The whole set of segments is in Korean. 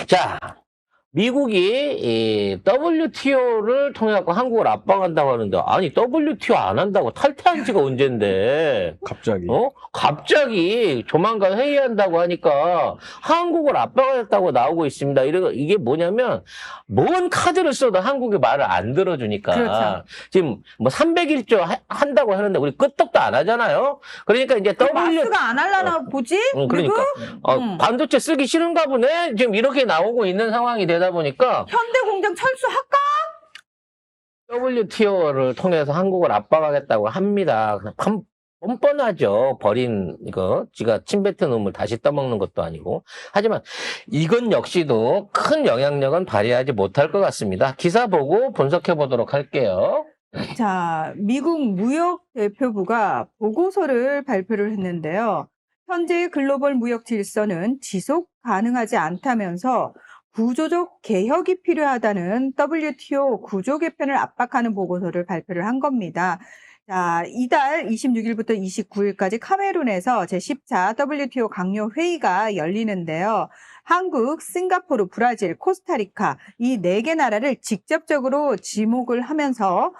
자, 미국이 이 WTO를 통해 갖고 한국을 압박한다고 하는데, 아니 WTO 안 한다고 탈퇴한 지가 언젠데 갑자기. 갑자기 조만간 회의한다고 하니까 한국을 압박하겠다고 나오고 있습니다. 이게 뭐냐면 뭔 카드를 써도 한국이 말을 안 들어주니까. 그렇죠. 지금 뭐 301조 한다고 하는데 우리 끄떡도 안 하잖아요. 그러니까 이제 마스가 안 할라나 보지? 그러니까 미국? 반도체 쓰기 싫은가 보네. 지금 이렇게 나오고 있는 상황이 되다 보니까 현대공장 철수할까? WTO를 통해서 한국을 압박하겠다고 합니다. 뻔뻔하죠. 버린 이거 지가 침뱉은 놈을 다시 떠먹는 것도 아니고. 하지만 이건 역시도 큰 영향력은 발휘하지 못할 것 같습니다. 기사 보고 분석해 보도록 할게요. 자, 미국 무역대표부가 보고서를 발표를 했는데요. 현재의 글로벌 무역 질서는 지속 가능하지 않다면서 구조적 개혁이 필요하다는 WTO 구조 개편을 압박하는 보고서를 발표를 한 겁니다. 자, 이달 26일부터 29일까지 카메룬에서 제14 WTO 강요 회의가 열리는데요. 한국, 싱가포르, 브라질, 코스타리카 이 4개 나라를 직접적으로 지목을 하면서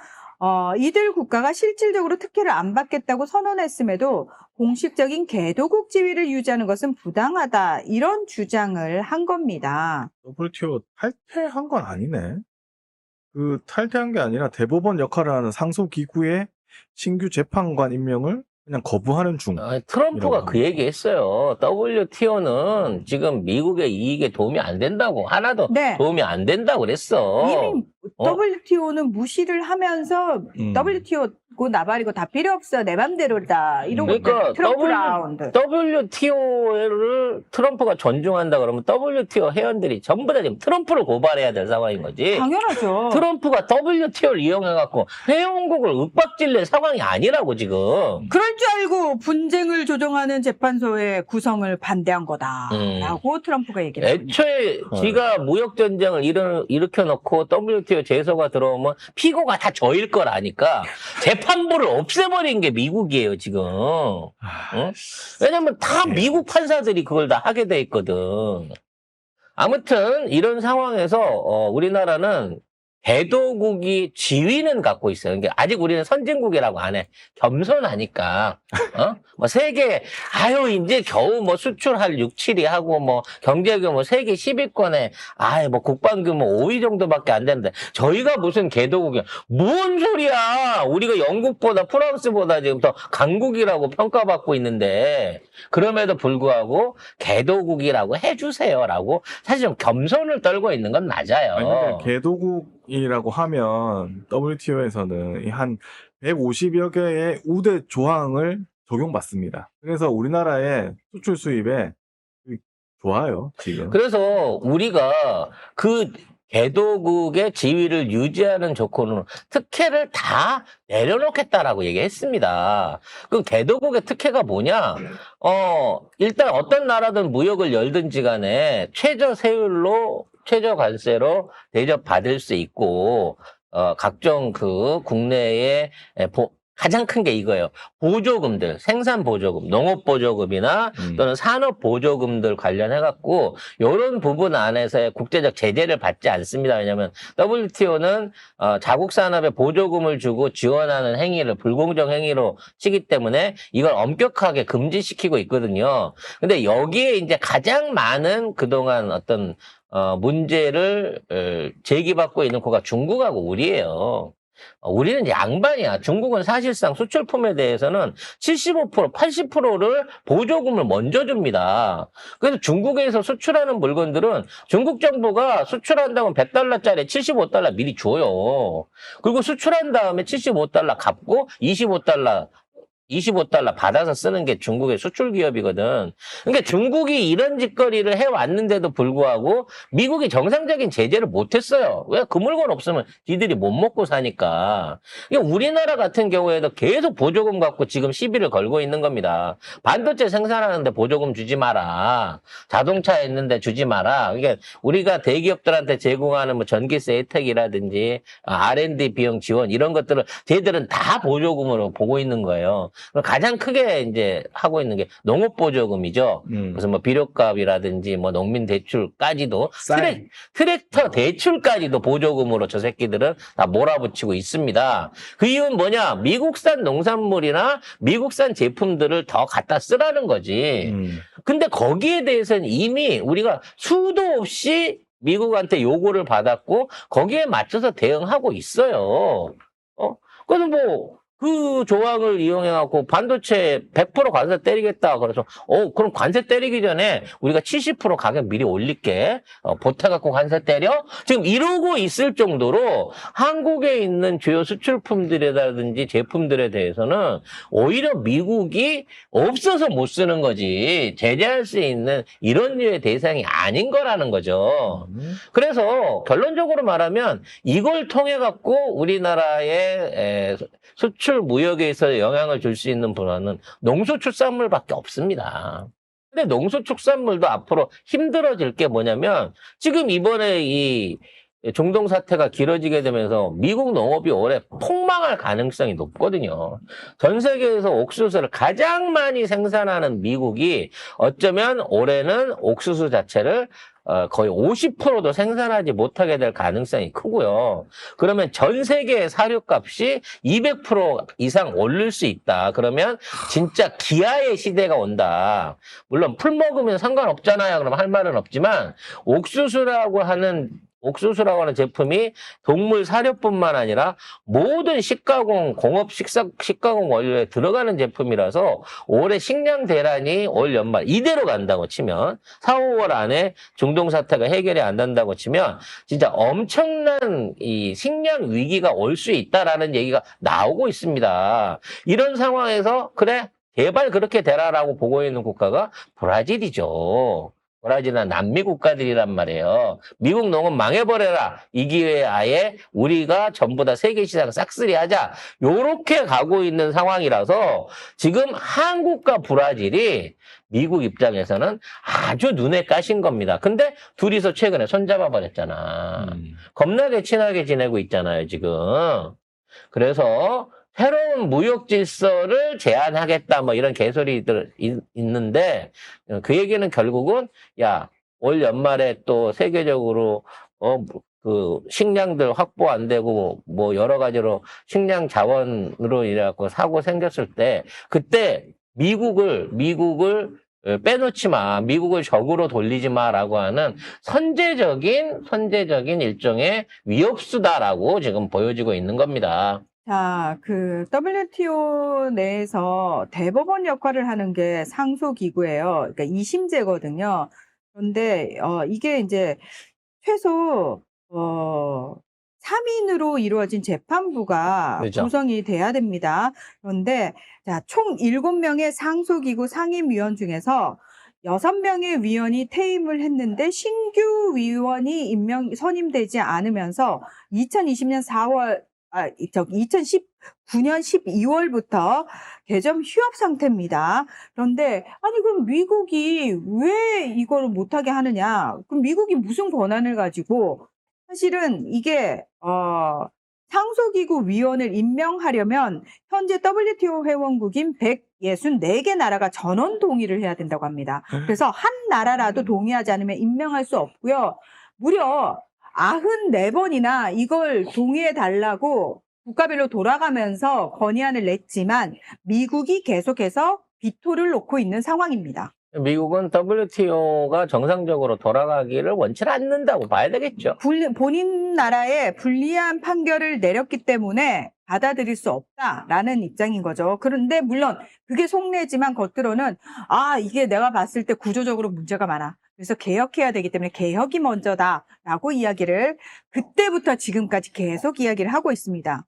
이들 국가가 실질적으로 특혜를 안 받겠다고 선언했음에도 공식적인 개도국 지위를 유지하는 것은 부당하다. 이런 주장을 한 겁니다. WTO 탈퇴한 건 아니네. 그 탈퇴한 게 아니라 대법원 역할을 하는 상소기구의 신규 재판관 임명을 그냥 거부하는 중. 트럼프가 그 얘기 했어요. WTO는 지금 미국의 이익에 도움이 안 된다고. 하나도 네. 도움이 안 된다고 그랬어. 이미 WTO는 무시를 하면서 WTO고 나발이고 다 필요 없어. 내 맘대로다. 이러고 그러니까 트럼프 라운드. WTO를 트럼프가 존중한다 그러면 WTO 회원들이 전부 다 지금 트럼프를 고발해야 될 상황인 거지. 당연하죠. 트럼프가 WTO를 이용해갖고 회원국을 윽박질낼 상황이 아니라고 지금. 그럴 줄 알고 분쟁을 조정하는 재판소의 구성을 반대한 거다라고 트럼프가 얘기를 했습니다. 애초에 지가 무역전쟁을 일으켜놓고 WTO 제소가 들어오면 피고가 다 저일 거라니까 재판부를 없애버린 게 미국이에요 지금. 응? 왜냐면 다 미국 판사들이 그걸 다 하게 돼 있거든. 아무튼 이런 상황에서 우리나라는 개도국이 지위는 갖고 있어요. 그러니까 아직 우리는 선진국이라고 안 해. 겸손하니까. 뭐 세계, 이제 겨우 뭐 수출할 6, 7위 하고 뭐 경제 규모 세계 10위권에, 뭐 국방 규모 5위 정도밖에 안 되는데, 저희가 무슨 개도국이야. 뭔 소리야! 우리가 영국보다 프랑스보다 지금 더 강국이라고 평가받고 있는데, 그럼에도 불구하고 개도국이라고 해주세요라고 사실 좀 겸손을 떨고 있는 건 맞아요. 아니, 근데 개도국이라고 하면 WTO에서는 한 150여 개의 우대 조항을 적용받습니다. 그래서 우리나라의 수출 수입에 좋아요, 지금. 그래서 우리가 그 개도국의 지위를 유지하는 조건으로 특혜를 다 내려놓겠다라고 얘기했습니다. 그 개도국의 특혜가 뭐냐? 일단 어떤 나라든 무역을 열든지 간에 최저 세율로, 최저 관세로 대접받을 수 있고, 각종 그 국내의 가장 큰 게 이거예요. 보조금들, 생산 보조금, 농업 보조금이나 또는 산업 보조금들 관련해갖고 이런 부분 안에서의 국제적 제재를 받지 않습니다. 왜냐하면 WTO는 자국 산업에 보조금을 주고 지원하는 행위를 불공정 행위로 치기 때문에 이걸 엄격하게 금지시키고 있거든요. 근데 여기에 이제 가장 많은 그동안 어떤 문제를 제기받고 있는 코가 중국하고 우리예요. 우리는 양반이야. 중국은 사실상 수출품에 대해서는 75%, 80%를 보조금을 먼저 줍니다. 그래서 중국에서 수출하는 물건들은 중국 정부가 수출한다면 $100짜리 75달러 미리 줘요. 그리고 수출한 다음에 75달러 갚고 25달러 받아서 쓰는 게 중국의 수출 기업이거든. 그러니까 중국이 이런 짓거리를 해왔는데도 불구하고 미국이 정상적인 제재를 못했어요. 왜? 그 물건 없으면 니들이 못 먹고 사니까. 그러니까 우리나라 같은 경우에도 계속 보조금 갖고 지금 시비를 걸고 있는 겁니다. 반도체 생산하는데 보조금 주지 마라. 자동차 있는데 주지 마라. 그러니까 우리가 대기업들한테 제공하는 뭐 전기세 혜택이라든지 R&D 비용 지원 이런 것들을 쟤들은 다 보조금으로 보고 있는 거예요. 가장 크게 이제 하고 있는 게 농업보조금이죠. 무슨 뭐 비료값이라든지 뭐 농민 대출까지도 트랙터 대출까지도 보조금으로 저 새끼들은 다 몰아붙이고 있습니다. 그 이유는 뭐냐? 미국산 농산물이나 미국산 제품들을 더 갖다 쓰라는 거지. 근데 거기에 대해서는 이미 우리가 수도 없이 미국한테 요구를 받았고 거기에 맞춰서 대응하고 있어요. 그래서 뭐 그 조항을 이용해갖고 반도체 100% 관세 때리겠다. 그래서 그럼 관세 때리기 전에 우리가 70% 가격 미리 올릴게. 보태갖고 관세 때려? 지금 이러고 있을 정도로 한국에 있는 주요 수출품들이라든지 제품들에 대해서는 오히려 미국이 없어서 못 쓰는 거지 제재할 수 있는 이런 류의 대상이 아닌 거라는 거죠. 그래서 결론적으로 말하면 이걸 통해 갖고 우리나라의 수출 무역에서 영향을 줄 수 있는 분야는 농수축산물밖에 없습니다. 근데 농수축산물도 앞으로 힘들어질 게 뭐냐면 지금 이번에 이 중동 사태가 길어지게 되면서 미국 농업이 올해 폭망할 가능성이 높거든요. 전 세계에서 옥수수를 가장 많이 생산하는 미국이 어쩌면 올해는 옥수수 자체를 거의 50%도 생산하지 못하게 될 가능성이 크고요. 그러면 전 세계의 사료값이 200% 이상 오를 수 있다. 그러면 진짜 기아의 시대가 온다. 물론 풀 먹으면 상관없잖아요. 그럼 할 말은 없지만 옥수수라고 하는 제품이 동물 사료뿐만 아니라 모든 식가공, 식가공 원료에 들어가는 제품이라서 올해 식량 대란이 올 연말 이대로 간다고 치면 4, 5월 안에 중동 사태가 해결이 안 된다고 치면 진짜 엄청난 이 식량 위기가 올 수 있다라는 얘기가 나오고 있습니다. 이런 상황에서 그래 제발 그렇게 되라라고 보고 있는 국가가 브라질이죠. 브라질은 남미 국가들이란 말이에요. 미국 농업 망해버려라. 이 기회에 아예 우리가 전부 다 세계 시장 싹쓸이 하자. 요렇게 가고 있는 상황이라서 지금 한국과 브라질이 미국 입장에서는 아주 눈에 까신 겁니다. 근데 둘이서 최근에 손잡아 버렸잖아. 겁나게 친하게 지내고 있잖아요, 지금. 그래서 새로운 무역 질서를 제안하겠다 뭐 이런 개소리들 있는데 그 얘기는 결국은 올 연말에 또 세계적으로 그 식량들 확보 안 되고 뭐 여러 가지로 식량 자원으로 이래갖고 사고 생겼을 때 그때 미국을 빼놓지 마. 미국을 적으로 돌리지 마라고 하는 선제적인 일종의 위협수다라고 지금 보여지고 있는 겁니다. 자, 그 WTO 내에서 대법원 역할을 하는 게 상소기구예요. 그러니까 2심제거든요. 그런데 이게 이제 최소 3인으로 이루어진 재판부가 그렇죠. 구성이 돼야 됩니다. 그런데 자, 총 7명의 상소기구 상임위원 중에서 6명의 위원이 퇴임을 했는데 신규 위원이 선임되지 않으면서 2020년 2019년 12월부터 개점 휴업 상태입니다. 그런데 그럼 미국이 왜 이걸 못하게 하느냐? 그럼 미국이 무슨 권한을 가지고 사실은 이게 상소기구 위원을 임명하려면 현재 WTO 회원국인 164개 나라가 전원 동의를 해야 된다고 합니다. 그래서 한 나라라도 동의하지 않으면 임명할 수 없고요. 무려 94번이나 이걸 동의해달라고 국가별로 돌아가면서 건의안을 냈지만 미국이 계속해서 비토를 놓고 있는 상황입니다. 미국은 WTO가 정상적으로 돌아가기를 원치 않는다고 봐야 되겠죠. 본인 나라에 불리한 판결을 내렸기 때문에 받아들일 수 없다라는 입장인 거죠. 그런데 물론 그게 속내지만 겉으로는 이게 내가 봤을 때 구조적으로 문제가 많아. 그래서 개혁해야 되기 때문에 개혁이 먼저다라고 이야기를 그때부터 지금까지 계속 이야기를 하고 있습니다.